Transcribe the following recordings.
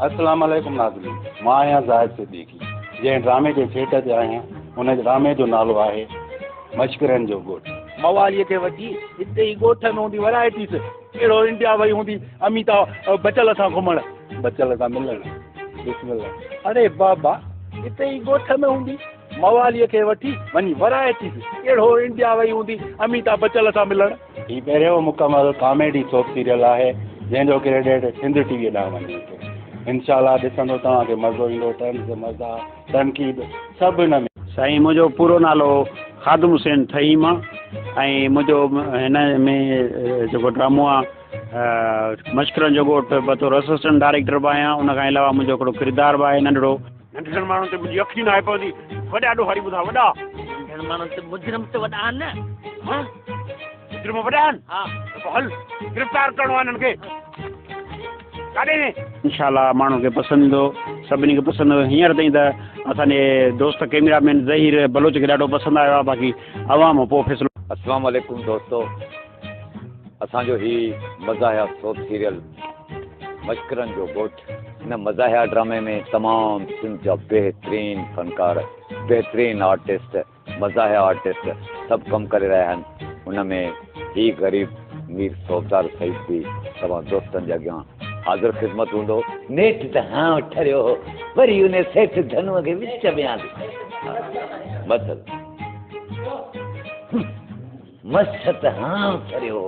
अस्सलाम वालेकुम नाज़रीन, मां आहियां ज़ाहिद सिद्दीकी जंहिं ड्रामे जे सेट ते आहियां। उन ड्रामे जो नालो आहे मशकरनि जो ॻोठ। मवालीअ खे वठी हिते ई ॻोठ में हूंदी वैराइटीज़, कहिड़ो इंडिया वई हूंदी अमिताभ बच्चन सां घुमण, बच्चन सां मिलण। बिस्मिल्लाह। अरे बाबा हिते ई ॻोठ में हूंदी मवालीअ खे वठी वञी वैराइटीज़, कहिड़ो इंडिया वई हूंदी अमिताभ बच्चन सां मिलण। ही पहिरियों मुकमल कॉमेडी सोप सीरियल आहे जंहिंजो क्रेडिट सिंध टीवी ॾांहुं वञे थो। इंशाल्लाह ॾिसंदो तव्हांखे मज़ो ईंदो, टर्म्स मज़ा तनक़ीद सभु हिन में। साईं मुंहिंजो पूरो नालो ख़ादिम हुसैन थईम ऐं मुंहिंजो हिन में जेको ड्रामो आहे मशकरनि जो ॻोठ बतौर असिस्टेंट डायरेक्टर बि आहियां। उन खां अलावा मुंहिंजो हिकिड़ो किरदारु बि आहे नंढिड़ो। नंढड़नि माण्हुनि ते मुंहिंजी अखि न आहे पवंदी, वॾा ॾोहारी ॿुधा वॾा नंढड़नि माण्हुनि ते मुजरिम त वॾा आहिनि न। मुजरिम वॾा आहिनि, हा हल गिरफ़्तार करिणो आहे हिननि खे। इंशाल्लाह माण्हू खे पसंदि ईंदो, सभिनी खे पसंदि हींअर ताईं त असांजे दोस्त कैमरामैन ज़हीर बलोच खे ॾाढो पसंदि आयो आहे, बाक़ी अवाम पोइ फ़ैसिलो। अस्सलाम वालेकुम दोस्तो, असांजो ही मज़ाहिया सोप सीरियल मशकरनि जो ॻोठ। हिन मज़ाहिया ड्रामे में तमामु सिंध जा बहितरीन फनकार, बहितरीन आर्टिस्ट, मज़ाहिया आर्टिस्ट सभु कमु करे रहिया आहिनि। हुन में ही ग़रीब मीर सोबदार सईद बि तव्हां दोस्तनि जे अॻियां हाज़िर ख़िदमत हूंदो। नेठ त हाँ ठरियो वरी उन सेठ धनुअ खे विच में आंदी मस्त त हाँ ठरियो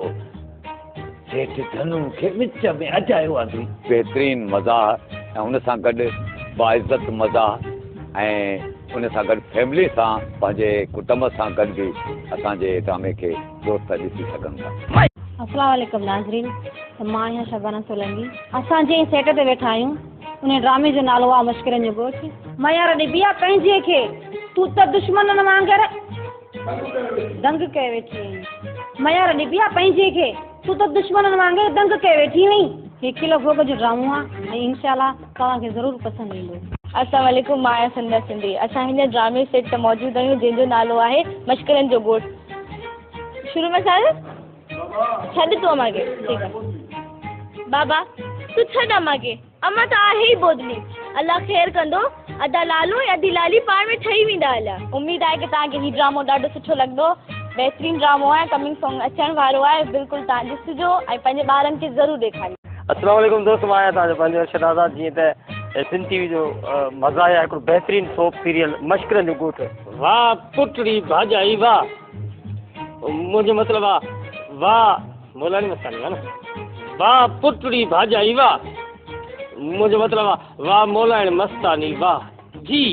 सेठ धनु खे विच में अजायो आंदी। बहितरीन मज़ाह ऐं हुन सां गॾु बाइज़त मज़ाह ऐं उन सां गॾु फैमिली सां पंहिंजे कुटुंब सां गॾु बि असांजे ड्रामे खे दोस्त ॾिसी सघनि था। अस्सलाम वालेकुम नाज़रीन, मां आहियां शबाना सोलंकी। असां जंहिं सेट ते वेठा आहियूं उन ड्रामे जो नालो आहे मशकरनि जो ॻोठ। मयार ॾिबी आहे पंहिंजे खे, तूं त दुश्मननि वांगुरु दंग कए वेठी आहीं। मयार ॾिबी आहे पंहिंजे खे, तूं त दुश्मननि वांगुरु दंग कए वेठी आहीं। ही किलो भोग जो ड्रामो आहे ऐं इंशाल्लाह तव्हांखे ज़रूरु पसंदि ईंदो। अस्सलाम वालेकुम, मां आहियां संदा सिंधी। असां हिन ड्रामे सेट ते मौजूदु आहियूं जंहिंजो नालो आहे मशकरनि जो ॻोठ। शुरू में छा छॾ तूं अमांखे, ठीकु आहे बाबा तूं छॾ अमांखे, अमा त आहे ई बोदली। अलाह ख़ैर कंदो, अदा लालू ऐं अधी लाली पाण में ठही वेंदा हलिया। उमेद आहे की तव्हांखे हीउ ड्रामो ॾाढो सुठो लॻंदो। बहितरीन ड्रामो आहे, कमिंग सॉन्ग अचण वारो आहे, बिल्कुलु तव्हां ॾिसिजो ऐं पंहिंजे ॿारनि खे ज़रूरु ॾेखारियो। अस्सलाम वालेकुम दोस्त, मां आहियां तव्हांजो पंहिंजो अर्शद आज़ाद। जीअं त सिंध टीवी जो मज़ाहिया हिकिड़ो बहितरीन सोप सीरियल मशकरनि जो ॻोठ। वाह पुटड़ी भाॼाई वाह, मुंहिंजो मतिलबु आहे वाह मोलानी मस्तानी आहे न। वाह पुटड़ी भाॼाई वाह, मुंहिंजो मतिलबु आहे वाह मोलाइण मस्तानी वाह जी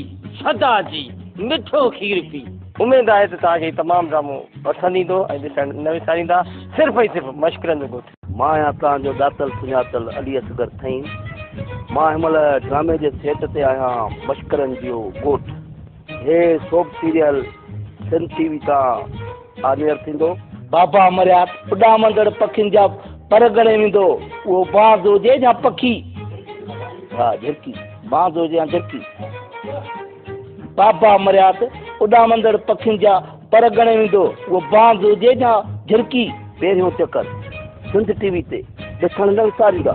सदा जी मिठो खीर पी। उमेद आहे त तव्हांखे तमामु ड्रामो पसंदि ईंदो ऐं ॾिसण न विसारींदा। सिर्फ़ु ऐं सिर्फ़ु मशकरनि जो ॻोठ। मां आहियां तव्हांजो दातल सुञातल अली असगर थईं। मां हिनमहिल ड्रामे जे सेट ते आहियां मशकरनि जो ॻोठ। हे सोप सीरियल सिंध टीवी तां आनियर थींदो। बाबा मरिया उॾामंदड़ पखियुनि जा पर ॻणे वेंदो, उहो बाज़ हुजे या पखी, हा झिरकी, बाज़ हुजे या झिरकी। बाबा मरिया उॾामंदड़ पखियुनि जा पर ॻणे वेंदो, उहो बाज़ हुजे या झिरकी। पहिरियों चकर सिंध टीवी ते ॾिसण न विसारींदा।